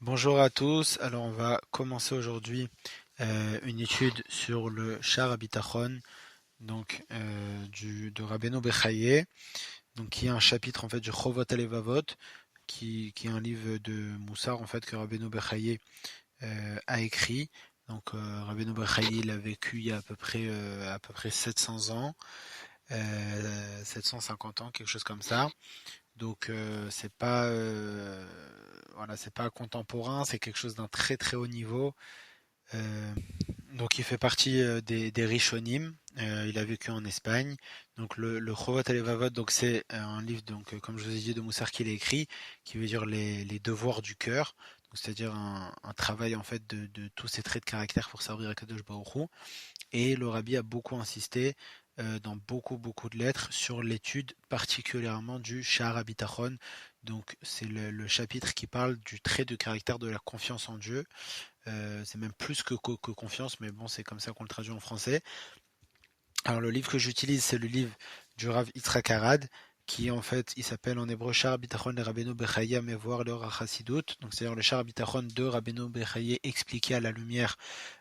Bonjour à tous. Alors on va commencer aujourd'hui une étude sur le Shar HaBitachon, donc de Rabbeinu Bechaye, donc qui est un chapitre en fait du Chovot HaLevavot, qui est un livre de Moussar en fait que Rabbeinu Bechaye a écrit. Donc Rabbeinu Bechaye il a vécu il y a à peu près 700 ans, 750 ans, quelque chose comme ça. Donc c'est pas voilà, c'est pas contemporain, c'est quelque chose d'un très très haut niveau. Euh, donc il fait partie des Rishonim. Il a vécu en Espagne. Donc le Chovot HaLevavot, donc c'est un livre donc comme je vous ai dit de Moussar qu'il a écrit, qui veut dire les devoirs du cœur. Donc c'est-à-dire un travail en fait de tous ces traits de caractère pour servir à Kadosh Baruch Hu. Et le rabbi a beaucoup insisté dans beaucoup de lettres sur l'étude particulièrement du Sha'ar HaBitachon. Donc c'est le chapitre qui parle du trait de caractère de la confiance en Dieu. C'est même plus que confiance, mais bon, c'est comme ça qu'on le traduit en français. Alors le livre que j'utilise, c'est le livre du Rav Yitzhak Arad, qui en fait, il s'appelle en hébreu Sha'ar Bitachon de Rabbeinu Bechaye Mevoar Leor HaChassidut. Donc c'est-à-dire le Sha'ar Bitachon de Rabbeinu Bechaye expliqué à la lumière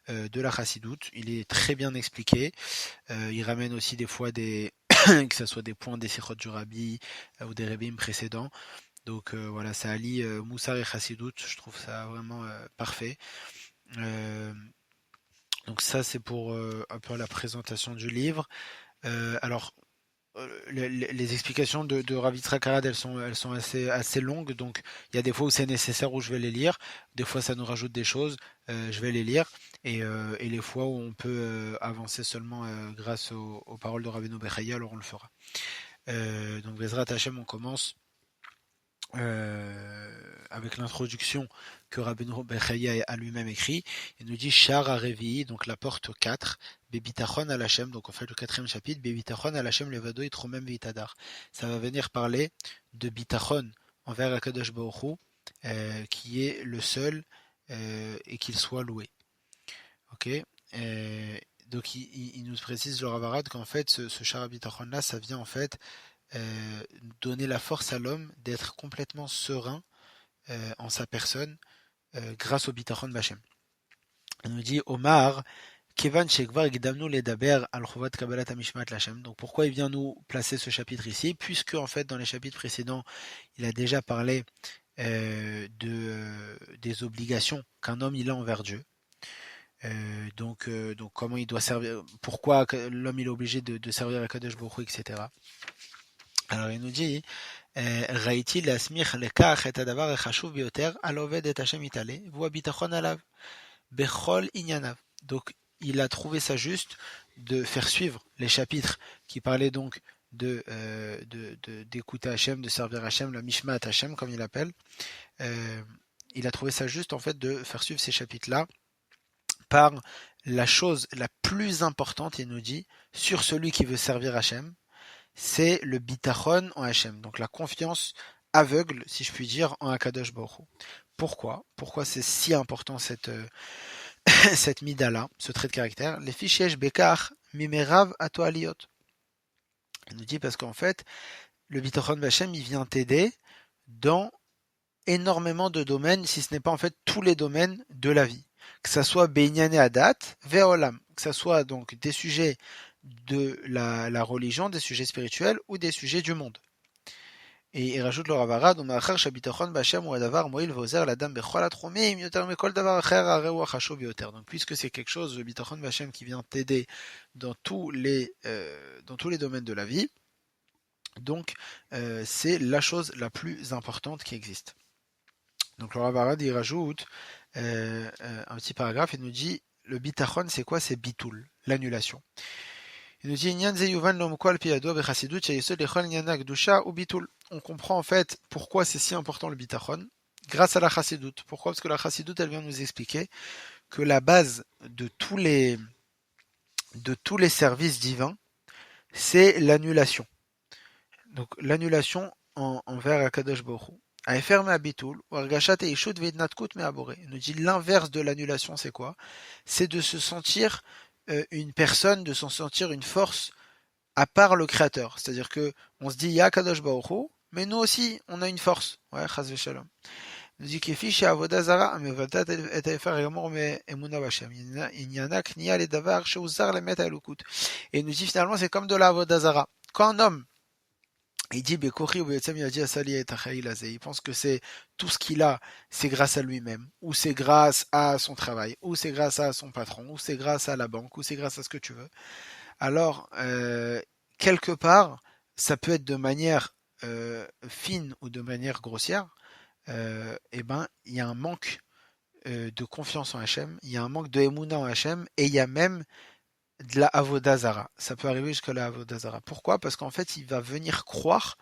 de la Chassidut. Il est très bien expliqué. Il ramène aussi des fois que ce soit des points des sikhot du Rabbi ou des rabbins précédents. Donc voilà, ça allie Moussar et Chassidut. Je trouve ça vraiment parfait. Euh, donc ça, c'est pour un peu la présentation du livre. Alors, les explications de Ravitra Karad, elles sont assez longues, donc il y a des fois où c'est nécessaire où je vais les lire, des fois ça nous rajoute des choses, je vais les lire, et les fois où on peut avancer seulement grâce aux paroles de Rabbeinu Bechaye, alors on le fera. Donc Bezrat Hashem, on commence avec l'introduction que Rabbeinu Bechaye a lui-même écrit. Il nous dit Shar Arevi, donc la porte 4, Bebitachon al Hashem, donc en fait le quatrième chapitre, Bebitachon al Hashem levado itromem veitadar. Ça va venir parler de Bitachon envers Akadosh Baruch Hu, qui est le seul et qu'il soit loué. Ok. Donc il nous précise le Ravarad qu'en fait ce Shar Bitachon là, ça vient en fait donner la force à l'homme d'être complètement serein en sa personne grâce au bitachon Bachem. Il nous dit Omar, Kevan Shekvar Gdamnu Ledaber al Chovat Kabbalat Amishmat Lachem. Donc pourquoi il vient nous placer ce chapitre ici? Puisque en fait dans les chapitres précédents, il a déjà parlé des obligations qu'un homme il a envers Dieu. Donc comment il doit servir, pourquoi l'homme il est obligé de servir à Kadosh Baruch Hu, etc. Alors il nous dit ראיתי להסמיך לכך את הדבר החשוב ביותר על עובד את השם יתעלה, והוא הביטחון עליו, בכל ענייניו. Donc, il a trouvé ça juste de faire suivre les chapitres qui parlaient donc d'écouter Hachem, de servir Hachem, la Mishmat Hachem, comme il appelle. Il a trouvé ça juste, en fait, de faire suivre ces chapitres-là par la chose la plus importante, il nous dit, sur celui qui veut servir Hachem, c'est le bitachon en Hachem, donc la confiance aveugle, si je puis dire, en Akadosh Baruch Hu. Pourquoi? Pourquoi c'est si important cette mida-là, ce trait de caractère? Les fichiers bekar mimerav atoaliot. Il nous dit parce qu'en fait, le bitachon Hachem, il vient t'aider dans énormément de domaines, si ce n'est pas en fait tous les domaines de la vie. Que ça soit beignane adat, ve'olam, que ça soit donc des sujets de la religion, des sujets spirituels ou des sujets du monde. Et il rajoute le Ravarad, donc puisque c'est quelque chose, le bitachon b'Hashem, qui vient t'aider dans tous les domaines de la vie, donc c'est la chose la plus importante qui existe. Donc le Ravarad il rajoute un petit paragraphe, il nous dit le bitachon c'est quoi? C'est bitul, l'annulation. Il nous dit on comprend en fait pourquoi c'est si important le bitachon grâce à la chassidut. Pourquoi? Parce que la chassidut elle vient nous expliquer que la base de tous les services divins c'est l'annulation. Donc l'annulation envers Akadosh Baruch Hu. Il nous dit l'inverse de l'annulation c'est quoi? C'est de se sentir une personne, de s'en sentir une force à part le créateur. C'est-à-dire que on se dit, il y a Kadosh Baruch Hu, mais nous aussi, on a une force. Ouais, chas v'shalom. Il nous dit Kefi chez Avodazara, Mevatat et Efer Gamor me Emuna Bashem. Il y en a Knia les Davar, chez Ouzar les Met à Lukut. Et il nous dit finalement, c'est comme de la Avodazara. Quand un homme, il dit Bekori ou Betzem Yadi Asali et Tachaïlaze, il pense que c'est tout ce qu'il a, c'est grâce à lui-même, ou c'est grâce à son travail, ou c'est grâce à son patron, ou c'est grâce à la banque, ou c'est grâce à ce que tu veux. Alors, quelque part, ça peut être de manière fine ou de manière grossière, eh ben, il y a un manque de confiance en Hachem, il y a un manque de Emouna en Hachem, et il y a même de la Avodazara. Ça peut arriver jusqu'à la Avodazara. Pourquoi? Parce qu'en fait, il va venir croire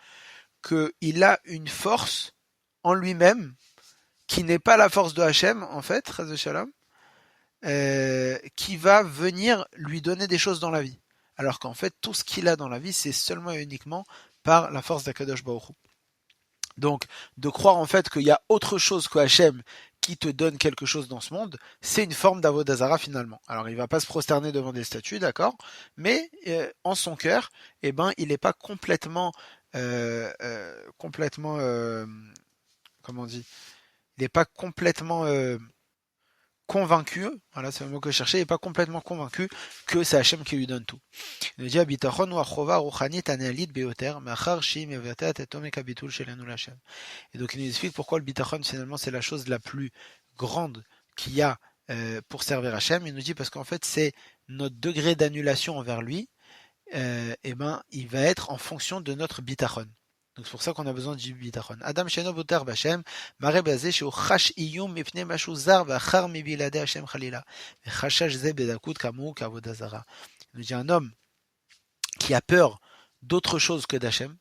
qu'il a une force en lui-même qui n'est pas la force de Hachem, en fait, Chas Shalom, qui va venir lui donner des choses dans la vie. Alors qu'en fait, tout ce qu'il a dans la vie, c'est seulement et uniquement par la force d'Akadosh Baruch Hu. Donc, de croire en fait qu'il y a autre chose que Hachem qui te donne quelque chose dans ce monde, c'est une forme d'Avodazara finalement. Alors, il va pas se prosterner devant des statues, d'accord, mais en son cœur, eh ben, il n'est pas complètement, complètement, comment on dit, il n'est pas complètement convaincu, voilà, c'est le mot que je cherchais, il n'est pas complètement convaincu que c'est Hachem qui lui donne tout. Il nous dit Bitachon ou achova ruchanit analit beoter machar shi mevatat et omek habitul shelenu l'Hachem. Et donc il nous explique pourquoi le bitachon finalement c'est la chose la plus grande qu'il y a pour servir Hachem. Il nous dit parce qu'en fait c'est notre degré d'annulation envers lui, et ben il va être en fonction de notre bitachon. Donc c'est pour ça qu'on a besoin du bitachon. Adam sheno boter b'Hashem, maré bazé sheu chash iyum mipnei mashu zar v'achar mibilade Hachem chalila. V'chashash ze bedakut kamu kavodazara. Il nous dit un homme qui a peur d'autre chose que d'Hachem,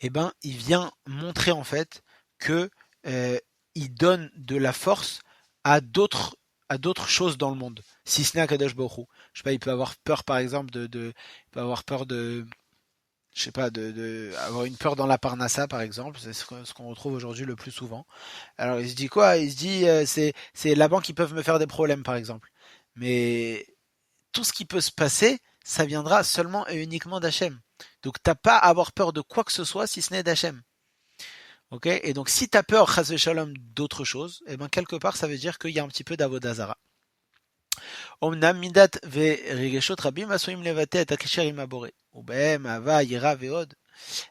eh ben il vient montrer en fait que il donne de la force à d'autres choses dans le monde, si ce n'est à Kadosh Baruch Hu. Je sais pas, il peut avoir peur par exemple il peut avoir peur de je sais pas, avoir une peur dans la parnassa par exemple, c'est ce qu'on retrouve aujourd'hui le plus souvent. Alors il se dit quoi? Il se dit c'est la banque qui peuvent me faire des problèmes par exemple. Mais tout ce qui peut se passer, ça viendra seulement et uniquement d'Hachem. Donc t'as pas à avoir peur de quoi que ce soit si ce n'est d'Hachem. Ok? Et donc si t'as peur, chas v'shalom, d'autre chose, et ben quelque part ça veut dire qu'il y a un petit peu d'avodazara. Omnam midat ve'regeshot rabim asuim levate et akisher im abore. ובהם אהבה, יראה ועוד,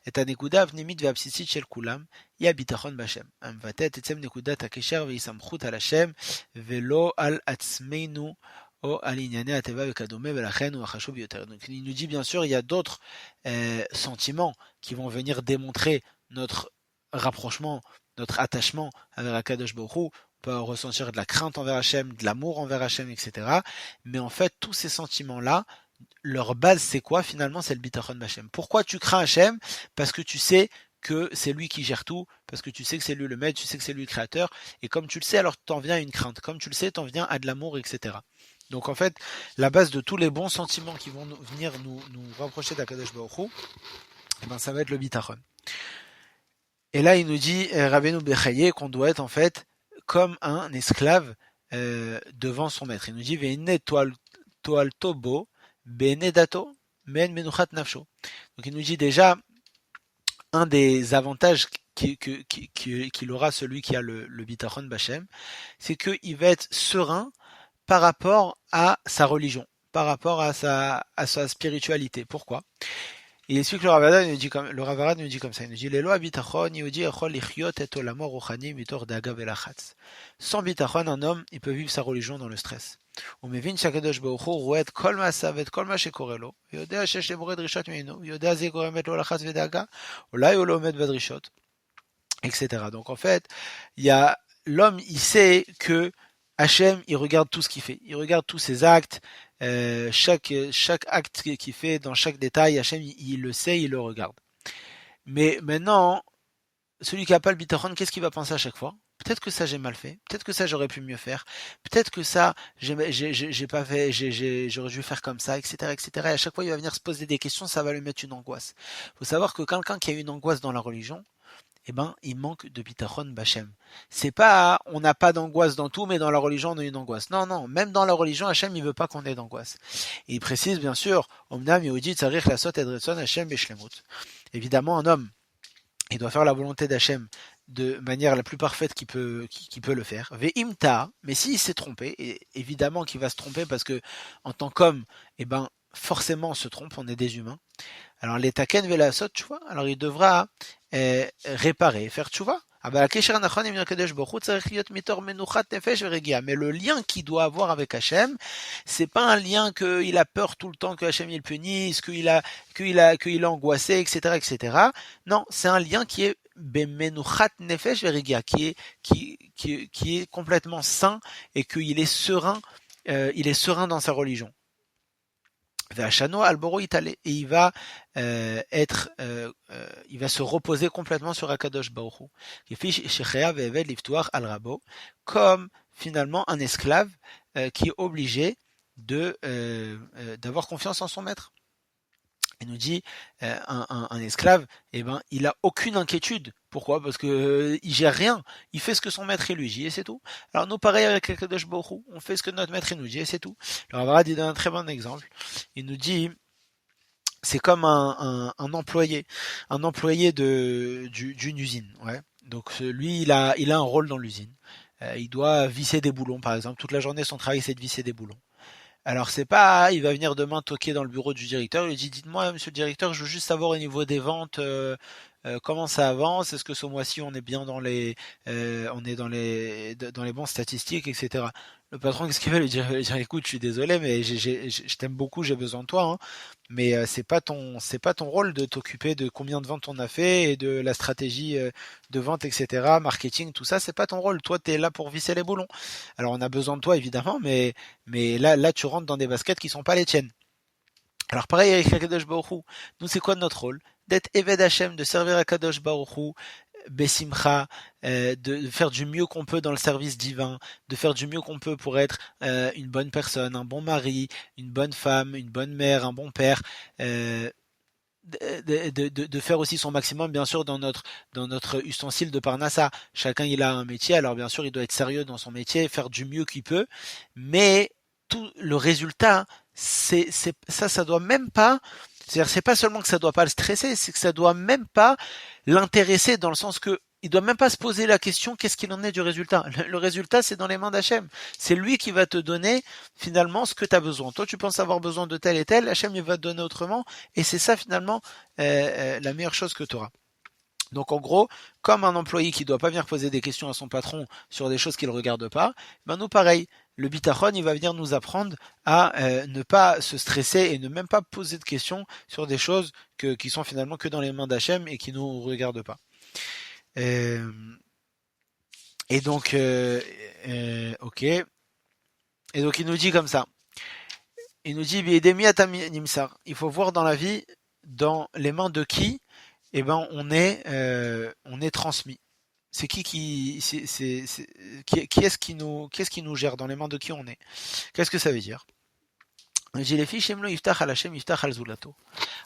את הנקודה הפנימית והבסיסית של כולם, היא הביטחון בהשם, המבטא את עצם נקודת הקשר והסמכות על השם, ולא על עצמנו, או על ענייני הטבע וכדומה, ולכן הוא החשוב ביותר. Donc il nous dit bien sûr, il y a d'autres sentiments qui vont venir démontrer notre rapprochement, notre attachement avec Akadosh Baruch Hu. On peut ressentir de la crainte envers Hachem, de l'amour envers Hachem, etc. Mais en fait, tous ces sentiments-là, leur base c'est quoi? Finalement c'est le bitachon b'Hachem. Pourquoi tu crains Hachem? Parce que tu sais que c'est lui qui gère tout, parce que tu sais que c'est lui le maître, tu sais que c'est lui le créateur, et comme tu le sais, alors t'en viens à une crainte. Comme tu le sais, t'en viens à de l'amour, etc. Donc en fait, la base de tous les bons sentiments qui vont venir nous rapprocher d'Akadosh Baruch Hu, eh ben ça va être le bitachon. Et là il nous dit Rabbeinu Bechaye qu'on doit être en fait comme un esclave devant son maître. Il nous dit Ve'ine toal tobo Benedato men menuchat nafsho. Donc il nous dit déjà un des avantages qu'il aura celui qui a le bitachon b'Hachem, c'est qu'il va être serein par rapport à sa religion, par rapport à sa spiritualité. Pourquoi? Il explique le Rav nous dit comme ça, il nous dit Lelo habitachon yehudi echol lichiyot et olamo ruchani mitor daga velachatz. Sans bitachon, un homme, il peut vivre sa religion dans le stress. הוא מבין שהקדוש ברוך הוא רואה את כל מעשיו ואת כל מה שקורה לו, ויודע שיש לבורא דרישות ממנו, ויודע זה גורמת לו לחץ ודאגה, אולי הוא לא עומד בדרישות, etc. Donc en fait, l'homme, il sait que Hachem, il regarde tout ce qu'il fait, il regarde tous ses actes, chaque acte qu'il fait dans chaque détail, Hachem, il le sait, il le regarde. Mais maintenant, celui qui n'a pas le bitachon, qu'est-ce qu'il va penser à chaque fois? Peut-être que ça j'ai mal fait, peut-être que ça j'aurais pu mieux faire, peut-être que ça j'ai pas fait, j'aurais dû faire comme ça, etc., etc. Et à chaque fois il va venir se poser des questions, ça va lui mettre une angoisse. Faut savoir que quelqu'un qui a une angoisse dans la religion, eh ben il manque de bitachon b'Hachem. C'est pas on n'a pas d'angoisse dans tout, mais dans la religion on a une angoisse. Non, non, même dans la religion Hachem il veut pas qu'on ait d'angoisse. Et il précise bien sûr, Omnam Yehudi tzarich lasot et retzon Hachem b'shlemut. Évidemment un homme il doit faire la volonté d'Hachem de manière la plus parfaite qu'il peut le faire. Ve'imta, mais s'il s'est trompé, et évidemment qu'il va se tromper parce que en tant qu'homme, eh ben forcément on se trompe, on est des humains. Alors les taken velasot tchouva, alors il devra réparer, faire tchouva. Mais le lien qu'il doit avoir avec Hachem, c'est pas un lien qu'il a peur tout le temps que Hachem il punisse, qu'il est angoissé, etc., etc. Non, c'est un lien qui est bemenuchat nefesh veregia, qui est complètement sain et qu'il est serein, il est serein dans sa religion. Ve'achano alboro itale, et il va se reposer complètement sur Akadosh Baruch Hu. Kefi shecheyav ve'eved liftuach al rabo, comme finalement un esclave qui est obligé d'avoir confiance en son maître. Il nous dit un esclave, eh ben, il a aucune inquiétude. Pourquoi? Parce que il gère rien. Il fait ce que son maître lui dit et c'est tout. Alors nous, pareil avec Akadosh Baruch Hu, on fait ce que notre maître nous dit et c'est tout. Alors Avraham donne un très bon exemple. Il nous dit, c'est comme un employé d'une usine. Ouais. Donc lui, il a un rôle dans l'usine. Il doit visser des boulons, par exemple. Toute la journée, son travail, c'est de visser des boulons. Alors c'est pas, il va venir demain toquer dans le bureau du directeur, il lui dit, dites-moi, monsieur le directeur, je veux juste savoir au niveau des ventes, comment ça avance, est-ce que ce mois-ci on est bien on est dans les bons statistiques, etc. Le patron, qu'est-ce qu'il va lui dire? Il va lui dire, écoute, je suis désolé, mais je t'aime beaucoup, j'ai besoin de toi, hein, mais c'est pas ton rôle de t'occuper de combien de ventes on a fait et de la stratégie de vente, etc., marketing, tout ça, c'est pas ton rôle. Toi, t'es là pour visser les boulons. Alors on a besoin de toi évidemment, mais là tu rentres dans des baskets qui sont pas les tiennes. Alors pareil avec Akadosh Baruch Hu, nous c'est quoi notre rôle? D'être Eved Hashem, de servir Akadosh Baruch Hu, Besimcha, de faire du mieux qu'on peut dans le service divin, de faire du mieux qu'on peut pour être une bonne personne, un bon mari, une bonne femme, une bonne mère, un bon père. De faire aussi son maximum, bien sûr, dans notre ustensile de Parnassa. Chacun, il a un métier, alors bien sûr, il doit être sérieux dans son métier, faire du mieux qu'il peut, mais tout le résultat, ça doit même pas, c'est-à-dire, c'est pas seulement que ça doit pas le stresser, c'est que ça doit même pas l'intéresser dans le sens que il doit même pas se poser la question qu'est-ce qu'il en est du résultat. Le résultat, c'est dans les mains d'Hachem. C'est lui qui va te donner finalement ce que tu as besoin. Toi, tu penses avoir besoin de tel et tel, Hachem il va te donner autrement, et c'est ça finalement la meilleure chose que tu auras. Donc en gros, comme un employé qui doit pas venir poser des questions à son patron sur des choses qu'il regarde pas, ben nous pareil. Le bitachon, il va venir nous apprendre à ne pas se stresser et ne même pas poser de questions sur des choses qui sont finalement que dans les mains d'Hachem et qui nous regardent pas. Euh, et donc, ok. Et donc il nous dit comme ça. Il nous dit, il faut voir dans la vie, dans les mains de qui, eh ben on est transmis. C'est qui est-ce qui nous gère, dans les mains de qui on est. Qu'est-ce que ça veut dire? J'ai les fiches Shemlo Yiftach al Hashem Yiftach al Zulato.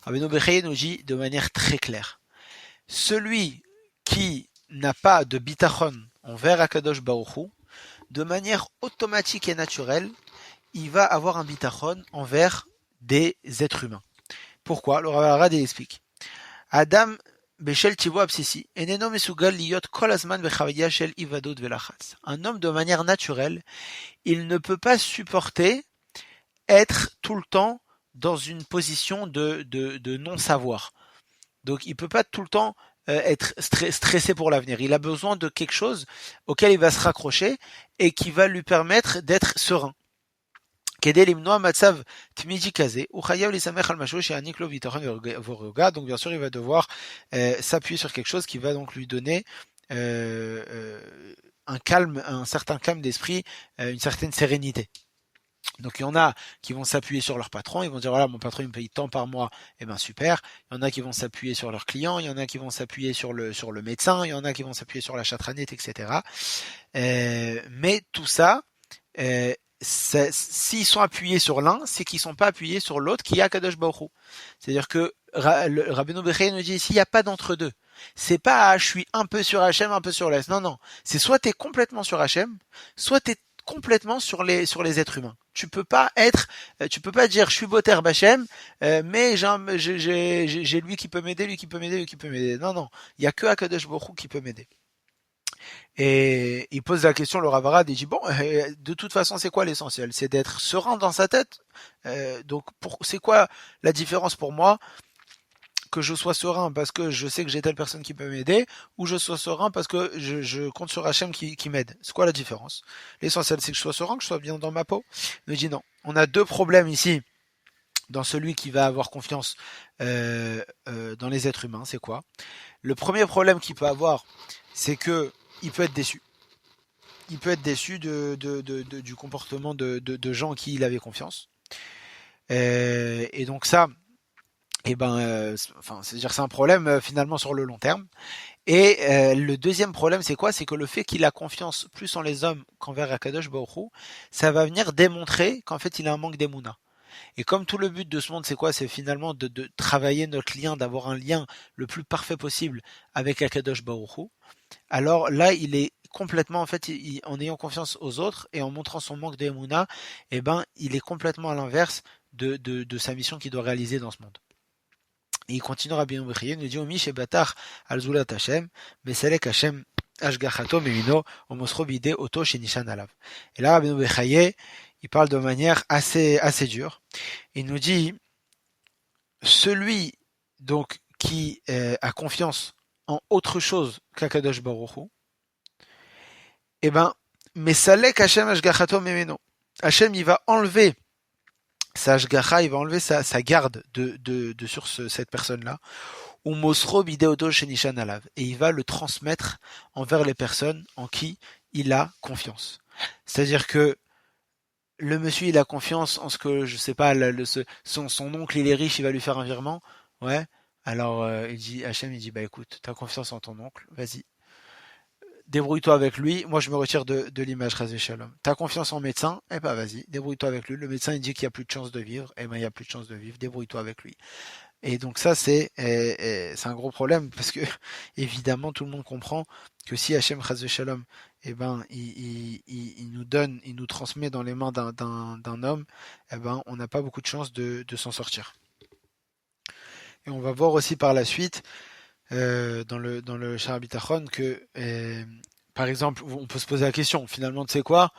Rabbeinu Bechaye nous dit de manière très claire. Celui qui n'a pas de bitachon envers Akadosh Baruch Hu, de manière automatique et naturelle, il va avoir un bitachon envers des êtres humains. Pourquoi? Le Rav Arad explique. Adam Beshel Tivo Absissi, Eneno Mesugal Liot Kol Azman Bechavaya Shel Ivadot Velachatz. Un homme de manière naturelle, il ne peut pas supporter être tout le temps dans une position de non-savoir. Donc il peut pas tout le temps être stressé pour l'avenir. Il a besoin de quelque chose auquel il va se raccrocher et qui va lui permettre d'être serein. Donc bien sûr il va devoir s'appuyer sur quelque chose qui va donc lui donner un calme, un certain calme d'esprit, une certaine sérénité. Donc il y en a qui vont s'appuyer sur leur patron, ils vont dire voilà mon patron il me paye tant par mois, et ben super. Il y en a qui vont s'appuyer sur leurs clients, il y en a qui vont s'appuyer sur le médecin, il y en a qui vont s'appuyer sur la chatranite, etc. Mais tout ça, s'ils sont appuyés sur l'un, c'est qu'ils sont pas appuyés sur l'autre qui est Akadosh Baruch Hu. C'est-à-dire que le Rabbeinu Bechaye nous dit ici il n'y a pas d'entre-deux. C'est pas je suis un peu sur Hachem, un peu sur l'Est. Non, non. C'est soit t'es complètement sur Hachem, soit t'es complètement sur les êtres humains. Tu peux pas dire je suis Boter Bachem, mais j'ai lui qui peut m'aider, lui qui peut m'aider, lui qui peut m'aider. Non, non. Il y a que Akadosh Baruch Hu qui peut m'aider. Et il pose la question, le Rav Arad, il dit bon, de toute façon, c'est quoi l'essentiel? C'est d'être serein dans sa tête. Donc, c'est quoi la différence pour moi que je sois serein parce que je sais que j'ai telle personne qui peut m'aider, ou je sois serein parce que je compte sur Hachem qui m'aide? C'est quoi la différence? L'essentiel, c'est que je sois serein, que je sois bien dans ma peau. Il me dit non. On a deux problèmes ici dans celui qui va avoir confiance dans les êtres humains. C'est quoi? Le premier problème qu'il peut avoir, c'est que il peut être déçu. Il peut être déçu du comportement de gens en qui il avait confiance. Et donc ça, enfin, c'est-à-dire c'est un problème finalement sur le long terme. Et le deuxième problème, c'est quoi? C'est que le fait qu'il a confiance plus en les hommes qu'envers Akadosh Baruch Hu, ça va venir démontrer qu'en fait il a un manque d'émouna. Et comme tout le but de ce monde, c'est quoi? C'est finalement de travailler notre lien, d'avoir un lien le plus parfait possible avec Akadosh Baruch Hu. Alors là, il est complètement, en fait, en ayant confiance aux autres et en montrant son manque d'émouna, il est complètement à l'inverse de sa mission qu'il doit réaliser dans ce monde. Et il continue Rabbi Bechaye, il nous dit Omi shebatar al zulat Hashem, beselek Hashem ashgachato mimino, omosro bide oto shenishan alav. Et là, Rabbi Bechaye, il parle de manière assez dure. Il nous dit celui donc qui a confiance en autre chose qu'Akadosh Baruch Hu, mesalek Hashem ashgachato mimino. Hashem, il va enlever sa ashgacha, il va enlever sa garde de sur cette personne-là. Ou mosro bideoto shenishan alav. Et il va le transmettre envers les personnes en qui il a confiance. C'est-à-dire que le monsieur, il a confiance en ce que, je sais pas, son oncle, il est riche, il va lui faire un virement. Ouais. Alors, Hachem, il dit, bah écoute, t'as confiance en ton oncle, vas-y. Débrouille-toi avec lui. Moi, je me retire de l'image, Razvé Shalom. T'as confiance en médecin? Eh ben, vas-y, débrouille-toi avec lui. Le médecin, il dit qu'il y a plus de chances de vivre. Eh ben, il y a plus de chances de vivre. Débrouille-toi avec lui. Et donc ça, c'est un gros problème parce que, évidemment, tout le monde comprend que si Hachem Chas Shalom, il nous donne, il nous transmet dans les mains d'un homme, on n'a pas beaucoup de chances de s'en sortir. Et on va voir aussi par la suite, dans le Shar Bitachon, que, par exemple, on peut se poser la question, finalement, tu sais quoi?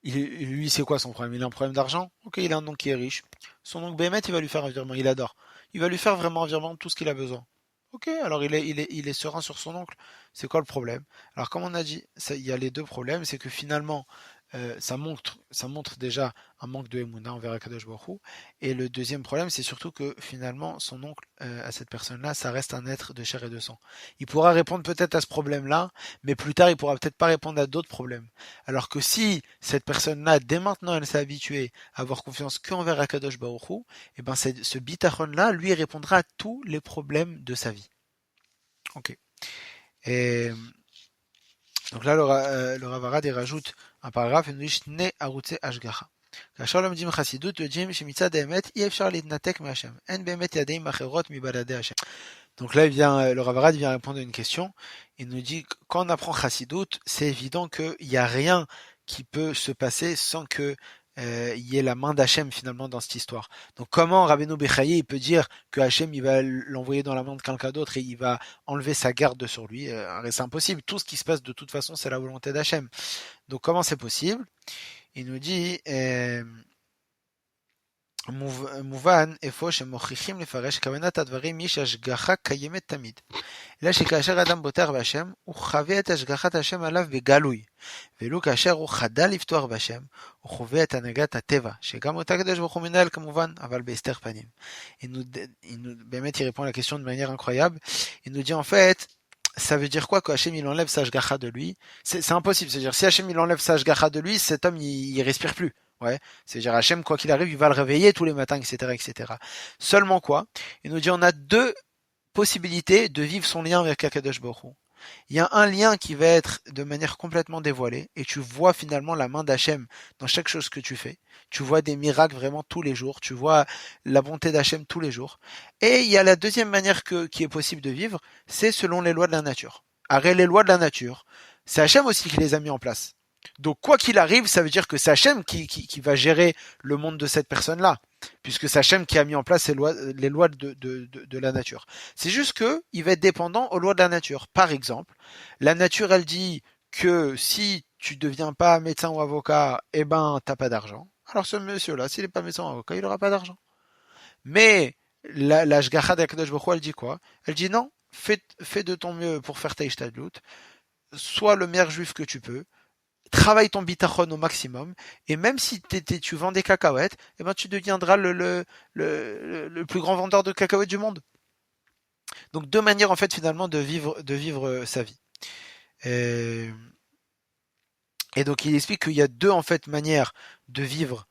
Lui, c'est quoi son problème? Il a un problème d'argent? Ok, il a un oncle qui est riche. Son oncle Bémet, il va lui faire un virement, il adore. Il va lui faire vraiment un virement de tout ce qu'il a besoin. Ok, alors il est serein sur son oncle. C'est quoi le problème? Alors comme on a dit, il y a les deux problèmes, c'est que finalement, ça montre déjà un manque de Emouna envers Akadosh Baruch Hu. Et le deuxième problème, c'est surtout que finalement, son oncle, à cette personne-là, ça reste un être de chair et de sang. Il pourra répondre peut-être à ce problème-là, mais plus tard, il pourra peut-être pas répondre à d'autres problèmes. Alors que si cette personne-là, dès maintenant, elle s'est habituée à avoir confiance qu'envers Akadosh Baruch Hu, ce bitachon-là, lui, répondra à tous les problèmes de sa vie. Ok. Et donc là, le Rav Arad, il rajoute un paragraphe, il nous dit Shne arutze ashgacha. כאשר לומדים חסידות יודעים שמצד האמת אי אפשר להתנתק מהשם. אין באמת ידיים אחרות מבלעדי השם. Donc là, le Rav Arad vient répondre à une question. Il nous dit quand on apprend Chassidut, c'est évident qu'il n'y a rien qui peut se passer sans que il y ait la main d'Hachem finalement dans cette histoire. Donc comment Rabbeinu Bechaye il peut dire que Hachem il va l'envoyer dans la main de quelqu'un d'autre et il va enlever sa garde sur lui? C'est impossible. Tout ce qui se passe de toute façon c'est la volonté d'Hachem. Donc comment c'est possible? Il nous dit מובן איפה שמוכיחים לפרש כוונת הדברים היא שהשגחה קיימת תמיד. אלא שכאשר אדם בוטח בהשם, הוא חווה את השגחת השם עליו בגלוי. ואילו כאשר הוא חדל לפתוח בהשם, הוא חווה את הנהגת הטבע, שגם אותה הקדוש ברוך הוא מנהל כמובן, אבל בהסתר פנים. באמת il répond à la question de manière incroyable. Il nous dit en fait, ça veut dire quoi que Hachem il enlève sa shgacha de lui? C'est impossible. C'est-à-dire si Hachem il enlève sa shgacha de lui, cet homme il respire plus. Ouais, c'est-à-dire Hachem, quoi qu'il arrive, il va le réveiller tous les matins, etc., etc. Seulement quoi? Il nous dit on a deux possibilités de vivre son lien avec Akadosh Baruch Hu. Il y a un lien qui va être de manière complètement dévoilée et tu vois finalement la main d'Hachem dans chaque chose que tu fais. Tu vois des miracles vraiment tous les jours. Tu vois la bonté d'Hachem tous les jours. Et il y a la deuxième manière qui est possible de vivre, c'est selon les lois de la nature. Arrête les lois de la nature. C'est Hachem aussi qui les a mis en place. Donc quoi qu'il arrive, ça veut dire que c'est Hachem qui va gérer le monde de cette personne-là, puisque c'est Hachem qui a mis en place les lois de la nature. C'est juste qu'il va être dépendant aux lois de la nature. Par exemple, la nature, elle dit que si tu deviens pas médecin ou avocat, eh ben, t'as pas d'argent. Alors ce monsieur-là, s'il n'est pas médecin ou avocat, il aura pas d'argent. Mais la Shgacha d'Akadosh Baruch Hu, elle dit quoi? Elle dit non, fais de ton mieux pour faire ta ishtadlut, sois le meilleur juif que tu peux, travaille ton bitachon au maximum, et même si tu vends des cacahuètes, eh ben, tu deviendras le plus grand vendeur de cacahuètes du monde. Donc deux manières en fait finalement de vivre sa vie. Et, et donc il explique qu'il y a deux en fait manières de vivre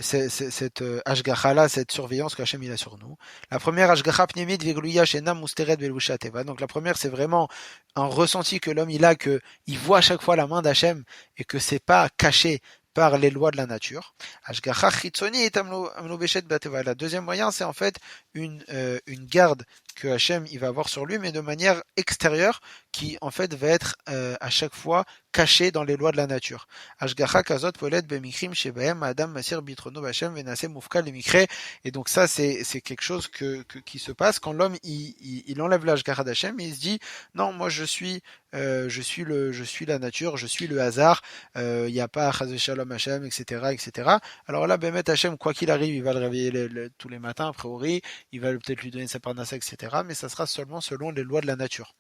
cette Ashgacha là, cette surveillance qu'Hachem il a sur nous. La première Ashgacha pnimit vegluya shena musteret belusha teva. Donc la première c'est vraiment un ressenti que l'homme il a, que il voit à chaque fois la main d'Hachem et que c'est pas caché par les lois de la nature. Ashgacha chitzonit amlo beshet bateva. La deuxième moyen c'est en fait une garde que Hachem il va avoir sur lui, mais de manière extérieure, qui en fait va être à chaque fois caché dans les lois de la nature. Ashgacha kazot polet bemikrim shebahem adam masir bitrono b'Hashem venase mufkal lemikre. Et donc ça c'est quelque chose qui se passe quand l'homme il enlève l'ashgacha d'Hachem et il se dit non, moi je suis la nature, je suis le hasard, il n'y a pas chas v'shalom Hachem, etc., etc. Alors là Bemet Hachem, quoi qu'il arrive, il va le réveiller tous les matins a priori, il va peut-être lui donner sa parnassa, etc., mais ça sera seulement selon les lois de la nature.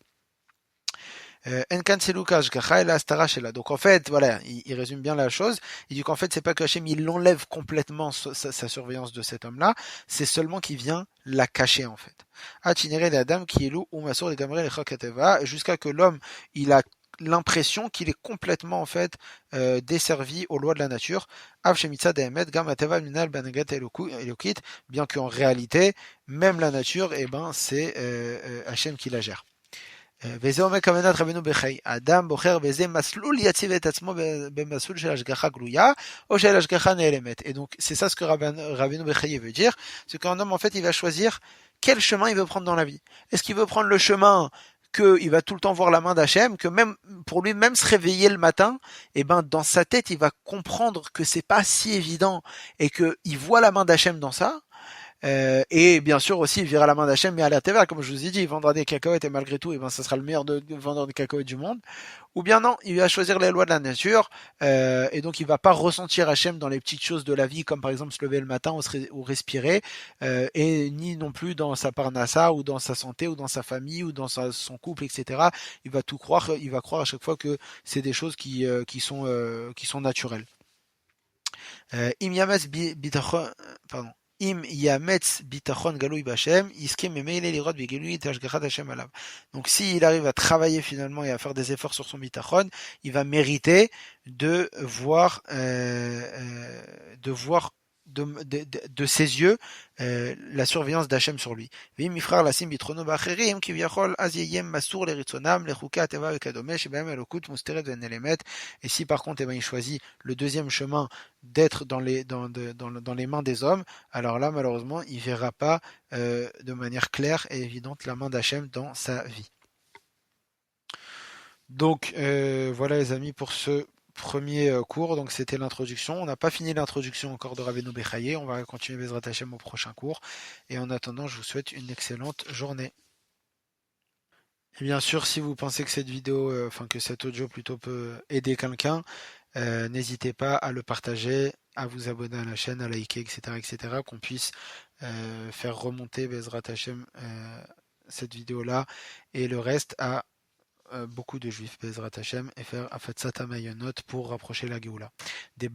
Donc en fait, voilà, il résume bien la chose. Il dit qu'en fait, c'est pas que Hachem il enlève complètement sa surveillance de cet homme-là, c'est seulement qu'il vient la cacher en fait. Jusqu'à que l'homme il a l'impression qu'il est complètement en fait desservi aux lois de la nature. Bien qu'en réalité, même la nature, eh ben, c'est Hachem qui la gère. וזה אומר כוונת רבנו בחי, האדם בוחר באיזה מסלול יציב את עצמו במסלול של השגחה גלויה או של השגחה נעלמת. Et donc c'est ça ce que Rabbeinu Bechaye veut dire, c'est qu'un homme en fait il va choisir quel chemin il veut prendre dans la vie. Est-ce qu'il veut prendre le chemin que il va tout le temps voir la main d'Hachem, que même pour lui même se réveiller le matin, et ben dans sa tête il va comprendre que c'est pas si évident et que il voit la main d'Hachem dans ça. Et bien sûr aussi il verra la main d'Hachem, mais à la TVA, comme je vous ai dit, il vendra des cacahuètes et malgré tout, et ben ça sera le meilleur vendeur de cacahuètes du monde. Ou bien non, il va choisir les lois de la nature, et donc il va pas ressentir Hachem dans les petites choses de la vie, comme par exemple se lever le matin ou respirer, et ni non plus dans sa parnassa ou dans sa santé ou dans sa famille ou dans son couple, etc. Il va tout croire, il va croire à chaque fois que c'est des choses qui sont naturelles. Im yametz bitachon, pardon. Im yametz bitachon galoui b'Hashem, iskem memele lirot b'gelui tashgachat Hashem alav. Donc s'il arrive à travailler finalement et à faire des efforts sur son bitachon, il va mériter de voir de ses yeux la surveillance d'Hachem sur lui. Et si par contre il choisit le deuxième chemin d'être dans les mains des hommes, alors là malheureusement il ne verra pas de manière claire et évidente la main d'Hachem dans sa vie. Donc voilà les amis pour ce premier cours, donc c'était l'introduction. On n'a pas fini l'introduction encore de Rabbeinu Bechaye, on va continuer Bezrat Hashem au prochain cours. Et en attendant, je vous souhaite une excellente journée. Et bien sûr, si vous pensez que cette vidéo, que cet audio plutôt peut aider quelqu'un, n'hésitez pas à le partager, à vous abonner à la chaîne, à liker, etc., etc., qu'on puisse faire remonter Bezrat Hashem cette vidéo-là et le reste à beaucoup de juifs, Bezrat Hashem, et faire Afatsat Hamayonot pour rapprocher la Géoula.